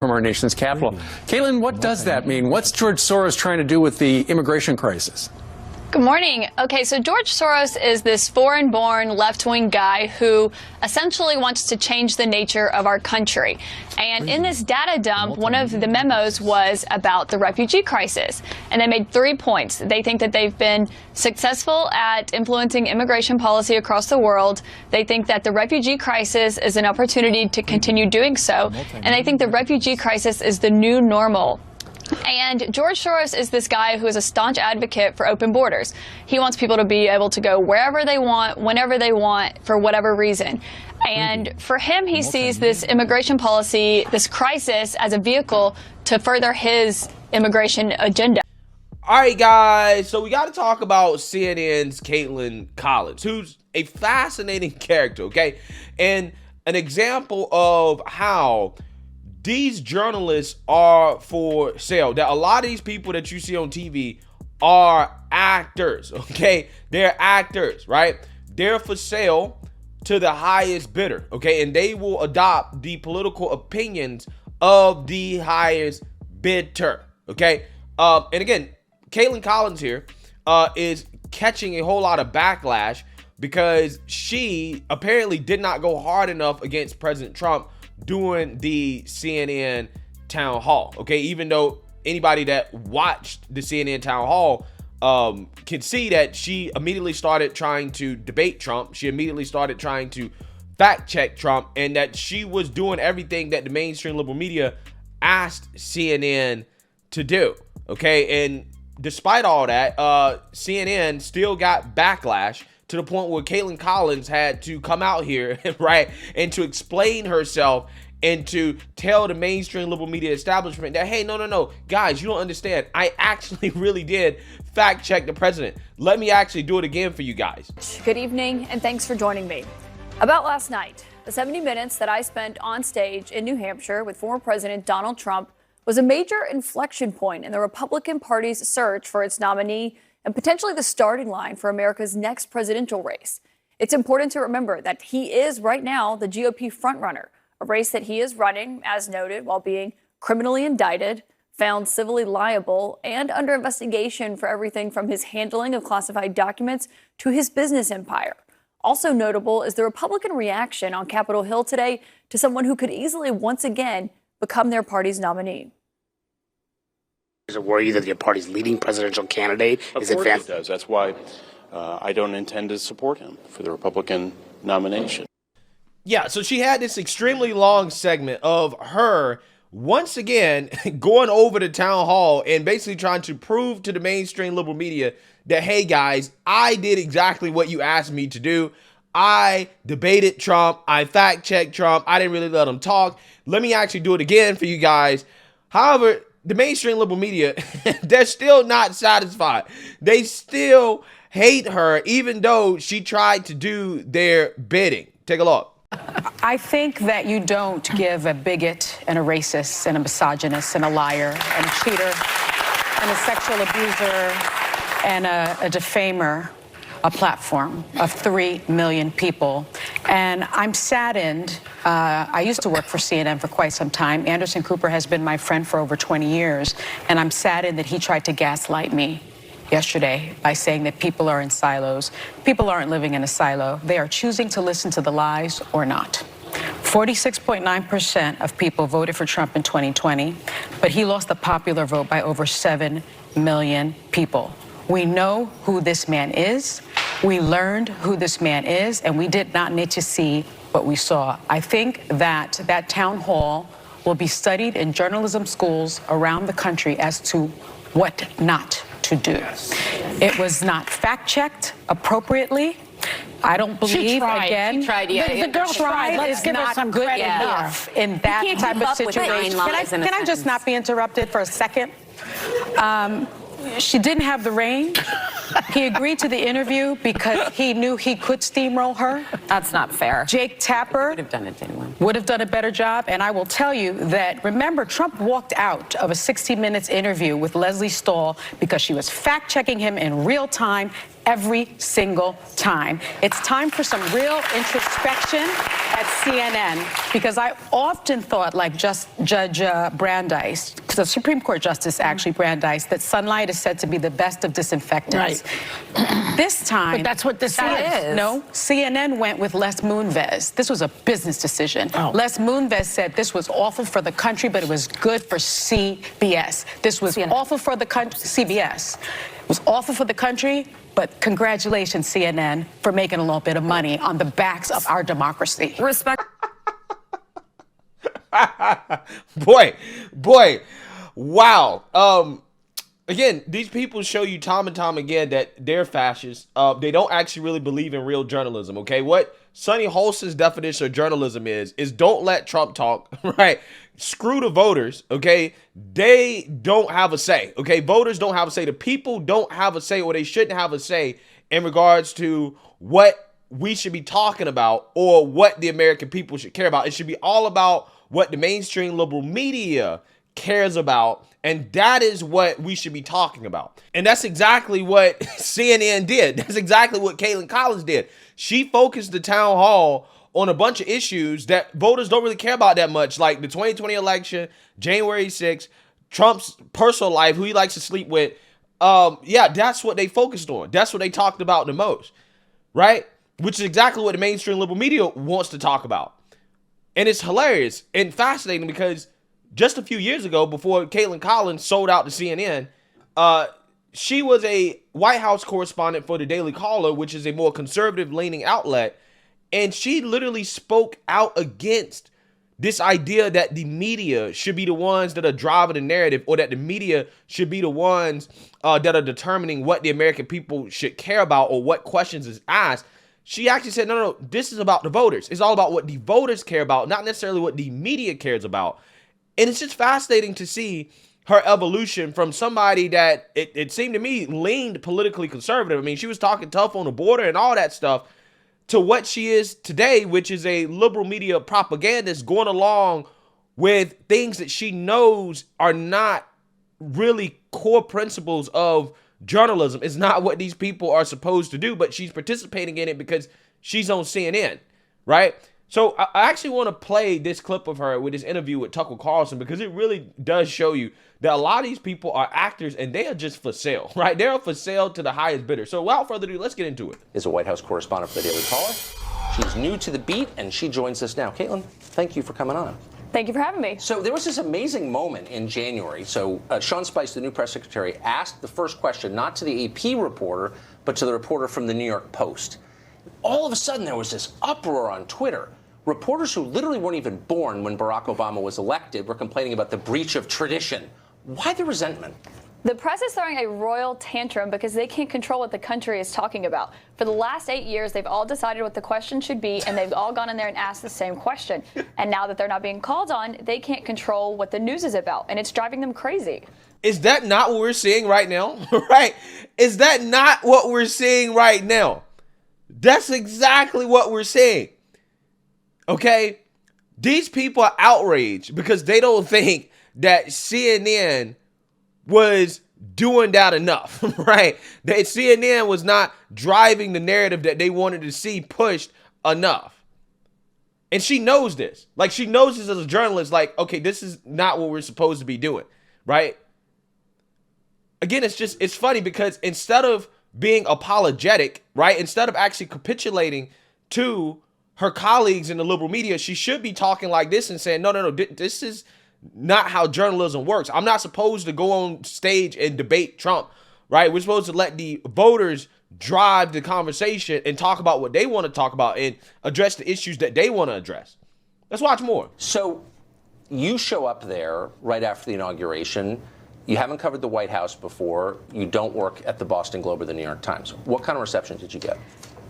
from our nation's capital. Kaitlan, what does that mean? What's George Soros trying to do with the immigration crisis? Good morning. Okay, so George Soros is this foreign-born left-wing guy who essentially wants to change the nature of our country. And in this data dump, one of the memos was about the refugee crisis. And they made 3 points. They think that they've been successful at influencing immigration policy across the world. They think that the refugee crisis is an opportunity to continue doing so. And they think the refugee crisis is the new normal. And George Soros is this guy who is a staunch advocate for open borders. He wants people to be able to go wherever they want, whenever they want, for whatever reason. And for him, he sees this immigration policy, this crisis, as a vehicle to further his immigration agenda. All right, guys, so we got to talk about CNN's Kaitlan Collins, who's a fascinating character, okay? And an example of how these journalists are for sale. That a lot of these people that you see on TV are actors, okay? They're actors, right? They're for sale to the highest bidder, okay? And they will adopt the political opinions of the highest bidder, okay? And again, Kaitlan Collins here is catching a whole lot of backlash because she apparently did not go hard enough against President Trump during the CNN town hall, okay? Even though anybody that watched the CNN town hall can see that she immediately started trying to debate Trump. She immediately started trying to fact check Trump, and that she was doing everything that the mainstream liberal media asked CNN to do, okay? And despite all that, CNN still got backlash to the point where Kaitlan Collins had to come out here, right, and to explain herself and to tell the mainstream liberal media establishment that, hey, no, guys, you don't understand. I actually really did fact check the president. Let me actually do it again for you guys. Good evening, and thanks for joining me. About last night, the 70 minutes that I spent on stage in New Hampshire with former President Donald Trump was a major inflection point in the Republican Party's search for its nominee and potentially the starting line for America's next presidential race. It's important to remember that he is right now the GOP frontrunner, a race that he is running, as noted, while being criminally indicted, found civilly liable, and under investigation for everything from his handling of classified documents to his business empire. Also notable is the Republican reaction on Capitol Hill today to someone who could easily once again become their party's nominee. Does it worry you that your party's leading presidential candidate is advanced? Of course it does. That's why I don't intend to support him for the Republican nomination. Yeah, so she had this extremely long segment of her once again going over the town hall and basically trying to prove to the mainstream liberal media that, hey, guys, I did exactly what you asked me to do. I debated Trump. I fact-checked Trump. I didn't really let him talk. Let me actually do it again for you guys. However, the mainstream liberal media, they're still not satisfied. They still hate her, even though she tried to do their bidding. Take a look. I think that you don't give a bigot and a racist and a misogynist and a liar and a cheater and a sexual abuser and a defamer a platform of 3 million people. And I'm saddened. I used to work for CNN for quite some time. Anderson Cooper has been my friend for over 20 years. And I'm saddened that he tried to gaslight me yesterday by saying that people are in silos. People aren't living in a silo. They are choosing to listen to the lies or not. 46.9% of people voted for Trump in 2020, but he lost the popular vote by over 7 million people. We know who this man is. We learned who this man is, and we did not need to see what we saw. I think that that town hall will be studied in journalism schools around the country as to what not to do. It was not fact-checked appropriately. I don't believe, she tried, again, the girl tried. Let's give her some good credit enough in that type of situation. Can I just not be interrupted for a second? she didn't have the range. He agreed to the interview because he knew he could steamroll her. That's not fair. Jake Tapper Would have done it anyway. would have done a better job. And I will tell you that, remember, Trump walked out of a 60 Minutes interview with Leslie Stahl because she was fact-checking him in real time every single time. It's time for some real introspection at CNN, because I often thought, like Judge Brandeis, the Supreme Court Justice actually Brandeis, that sunlight is said to be the best of disinfectants. Right. This time, But that's what this is. No, CNN went with Les Moonves. This was a business decision. Oh. Les Moonves said this was awful for the country, but it was good for CBS. This was CNN. awful for the country. CBS. It was awful for the country, but congratulations, CNN, for making a little bit of money on the backs of our democracy. Respect. boy, wow. Again, these people show you time and time again that they're fascists. They don't actually really believe in real journalism, okay? What Sonny Holston's definition of journalism is don't let Trump talk, right? Screw the voters, okay? They don't have a say, okay? Voters don't have a say. The people don't have a say, or they shouldn't have a say in regards to what we should be talking about or what the American people should care about. It should be all about what the mainstream liberal media cares about, and that is what we should be talking about. And that's exactly what CNN did. That's exactly what Kaitlan Collins did. She focused the town hall on a bunch of issues that voters don't really care about that much, like the 2020 election, January 6th, Trump's personal life, who he likes to sleep with. Yeah, that's what they focused on. That's what they talked about the most, right? Which is exactly what the mainstream liberal media wants to talk about. And it's hilarious and fascinating because just a few years ago, before Kaitlan Collins sold out to CNN, she was a White House correspondent for the Daily Caller, which is a more conservative-leaning outlet. And she literally spoke out against this idea that the media should be the ones that are driving the narrative, or that the media should be the ones that are determining what the American people should care about or what questions is asked. She actually said, no, this is about the voters. It's all about what the voters care about, not necessarily what the media cares about. And it's just fascinating to see her evolution from somebody that it seemed to me leaned politically conservative. I mean, she was talking tough on the border and all that stuff, to what she is today, which is a liberal media propagandist going along with things that she knows are not really core principles of journalism. It's not what these people are supposed to do, but she's participating in it because she's on CNN, right? So I actually want to play this clip of her with this interview with Tucker Carlson, because it really does show you that a lot of these people are actors and they are just for sale, right? They're for sale to the highest bidder. So without further ado, let's get into it. Is a White House correspondent for the Daily Caller. She's new to the beat and she joins us now. Kaitlan, thank you for coming on. Thank you for having me. So there was this amazing moment in January. So Sean Spice, the new press secretary, asked the first question not to the AP reporter, but to the reporter from the New York Post. All of a sudden, there was this uproar on Twitter. Reporters who literally weren't even born when Barack Obama was elected were complaining about the breach of tradition. Why the resentment? The press is throwing a royal tantrum because they can't control what the country is talking about. For the last 8 years, they've all decided what the question should be, and they've all gone in there and asked the same question. And now that they're not being called on, they can't control what the news is about, and it's driving them crazy. Is that not what we're seeing right now? Right? Is that not what we're seeing right now? That's exactly what we're seeing. Okay? These people are outraged because they don't think that CNN was doing that enough, right? That CNN was not driving the narrative that they wanted to see pushed enough. And she knows this. Like, she knows this as a journalist, like, okay, this is not what we're supposed to be doing, right? Again, it's funny because instead of being apologetic, right? Instead of actually capitulating to her colleagues in the liberal media, she should be talking like this and saying, no, this is not how journalism works. I'm not supposed to go on stage and debate Trump, right? We're supposed to let the voters drive the conversation and talk about what they want to talk about and address the issues that they want to address. Let's watch more. So you show up there right after the inauguration. You haven't covered the White House before. You don't work at the Boston Globe or the New York Times. What kind of reception did you get?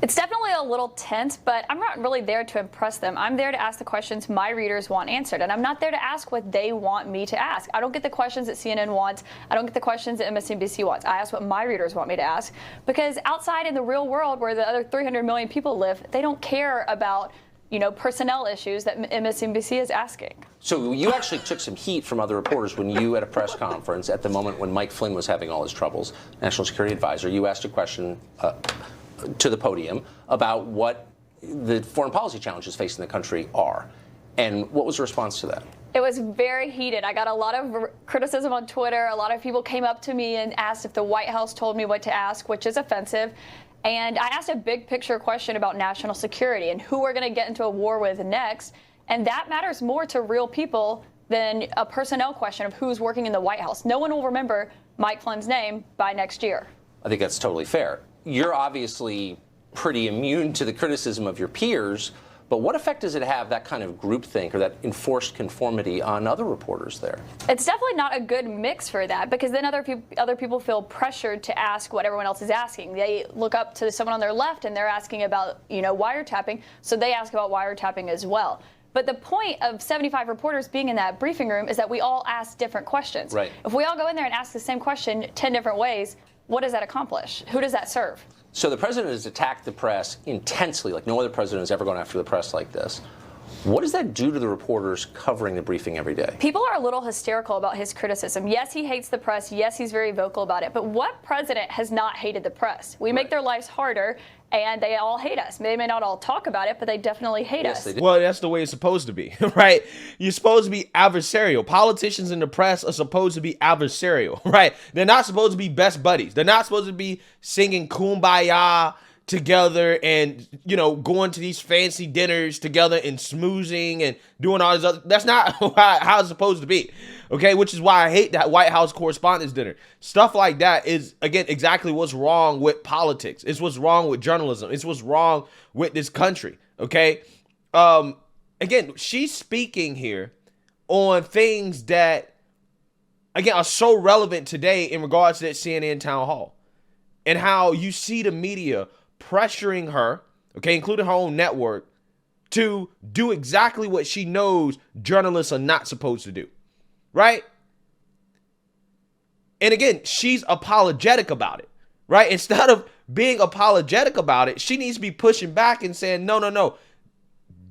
It's definitely a little tense, but I'm not really there to impress them. I'm there to ask the questions my readers want answered, and I'm not there to ask what they want me to ask. I don't get the questions that CNN wants. I don't get the questions that MSNBC wants. I ask what my readers want me to ask, because outside in the real world where the other 300 million people live, they don't care about, you know, personnel issues that MSNBC is asking. So you actually took some heat from other reporters when you, at a press conference at the moment when Mike Flynn was having all his troubles, National Security Advisor, you asked a question to the podium about what the foreign policy challenges facing the country are. And what was the response to that? It was very heated. I got a lot of criticism on Twitter. A lot of people came up to me and asked if the White House told me what to ask, which is offensive. And I asked a big picture question about national security and who we're going to get into a war with next. And that matters more to real people than a personnel question of who's working in the White House. No one will remember Mike Flynn's name by next year. I think that's totally fair. You're obviously pretty immune to the criticism of your peers, but what effect does it have, that kind of groupthink or that enforced conformity, on other reporters there? It's definitely not a good mix for that, because then other people feel pressured to ask what everyone else is asking. They look up to someone on their left and they're asking about, you know, wiretapping, so they ask about wiretapping as well. But the point of 75 reporters being in that briefing room is that we all ask different questions. Right. If we all go in there and ask the same question 10 different ways, what does that accomplish? Who does that serve? So the president has attacked the press intensely, like no other president has ever gone after the press like this. What does that do to the reporters covering the briefing every day? People are a little hysterical about his criticism. Yes, he hates the press. Yes, he's very vocal about it. But what president has not hated the press? We make their lives harder, and they all hate us. They may not all talk about it, but they definitely hate us. They do. Well, that's the way it's supposed to be, right? You're supposed to be adversarial. Politicians in the press are supposed to be adversarial, right? They're not supposed to be best buddies. They're not supposed to be singing Kumbaya together and, you know, going to these fancy dinners together and smoozing and doing all this other. That's not how it's supposed to be, okay? Which is why I hate that White House Correspondents' Dinner. Stuff like that is, again, exactly what's wrong with politics. It's what's wrong with journalism. It's what's wrong with this country, okay? Again, she's speaking here on things that, again, are so relevant today in regards to that CNN town hall and how you see the media pressuring her, okay, including her own network, to do exactly what she knows journalists are not supposed to do, right? And again, she's apologetic about it, right? Instead of being apologetic about it, she needs to be pushing back and saying, no,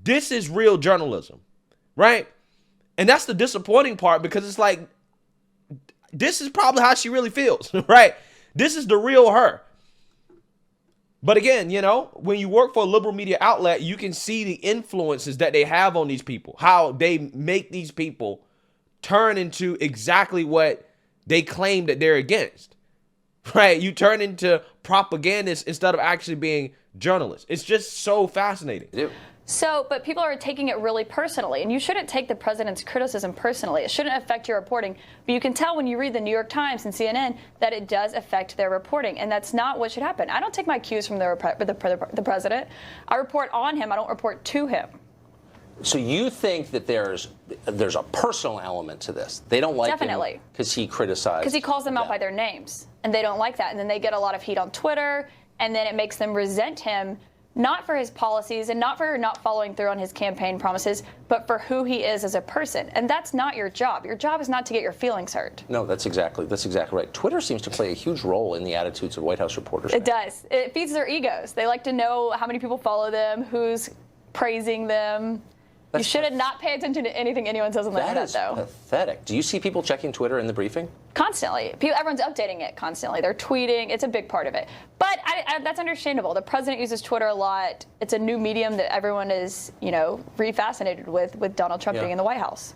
this is real journalism, right? And that's the disappointing part, because it's like, this is probably how she really feels, right? This is the real her. But again, you know, when you work for a liberal media outlet, you can see the influences that they have on these people, how they make these people turn into exactly what they claim that they're against, right? You turn into propagandists instead of actually being journalists. It's just so fascinating. They do. So, but people are taking it really personally, and you shouldn't take the president's criticism personally. It shouldn't affect your reporting, but you can tell when you read the New York Times and CNN that it does affect their reporting, and that's not what should happen. I don't take my cues from the president. I report on him. I don't report to him. So you think that there's a personal element to this? They don't like Definitely. him because he criticized. Because he calls them out by their names, and they don't like that, and then they get a lot of heat on Twitter, and then it makes them resent him. Not for his policies and not for not following through on his campaign promises, but for who he is as a person. And that's not your job. Your job is not to get your feelings hurt. No, that's exactly right. Twitter seems to play a huge role in the attitudes of White House reporters. It does. It feeds their egos. They like to know how many people follow them, who's praising them. You should not pay attention to anything anyone says on the internet, though. That is pathetic. Do you see people checking Twitter in the briefing? Constantly. Everyone's updating it constantly. They're tweeting. It's a big part of it. But that's understandable. The president uses Twitter a lot. It's a new medium that everyone is, you know, refascinated with Donald Trump being in the White House.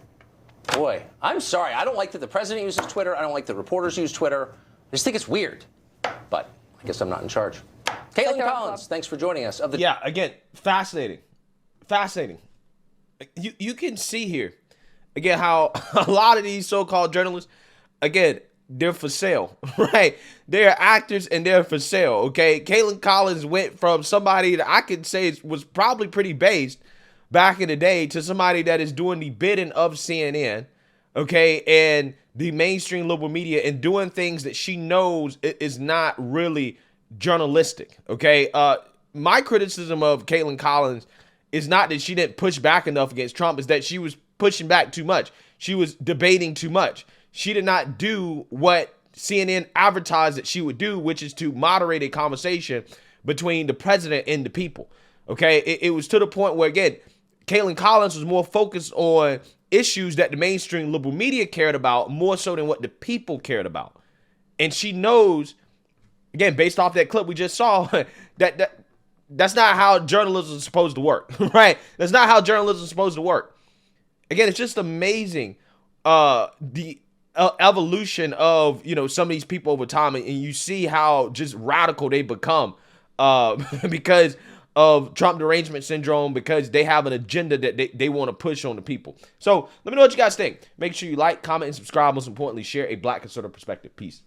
Boy, I'm sorry. I don't like that the president uses Twitter. I don't like that reporters use Twitter. I just think it's weird. But I guess I'm not in charge. Kaitlan Collins, thanks for joining us. Yeah, again, fascinating. You can see here, again, how a lot of these so-called journalists, again, they're for sale, right? They're actors and they're for sale, okay? Kaitlan Collins went from somebody that I could say was probably pretty based back in the day to somebody that is doing the bidding of CNN, okay, and the mainstream liberal media and doing things that she knows is not really journalistic, okay? my criticism of Kaitlan Collins is not that she didn't push back enough against Trump, is that she was pushing back too much. She was debating too much. She did not do what CNN advertised that she would do, which is to moderate a conversation between the president and the people. Okay, it was to the point where, again, Kaitlan Collins was more focused on issues that the mainstream liberal media cared about more so than what the people cared about. And she knows, again, based off that clip we just saw, that's not how journalism is supposed to work, right? That's not how journalism is supposed to work. Again, it's just amazing the evolution of, you know, some of these people over time, and you see how just radical they become because of Trump derangement syndrome, because they have an agenda that they want to push on the people. So let me know what you guys think. Make sure you like, comment, and subscribe. Most importantly, share a Black conservative perspective. Peace.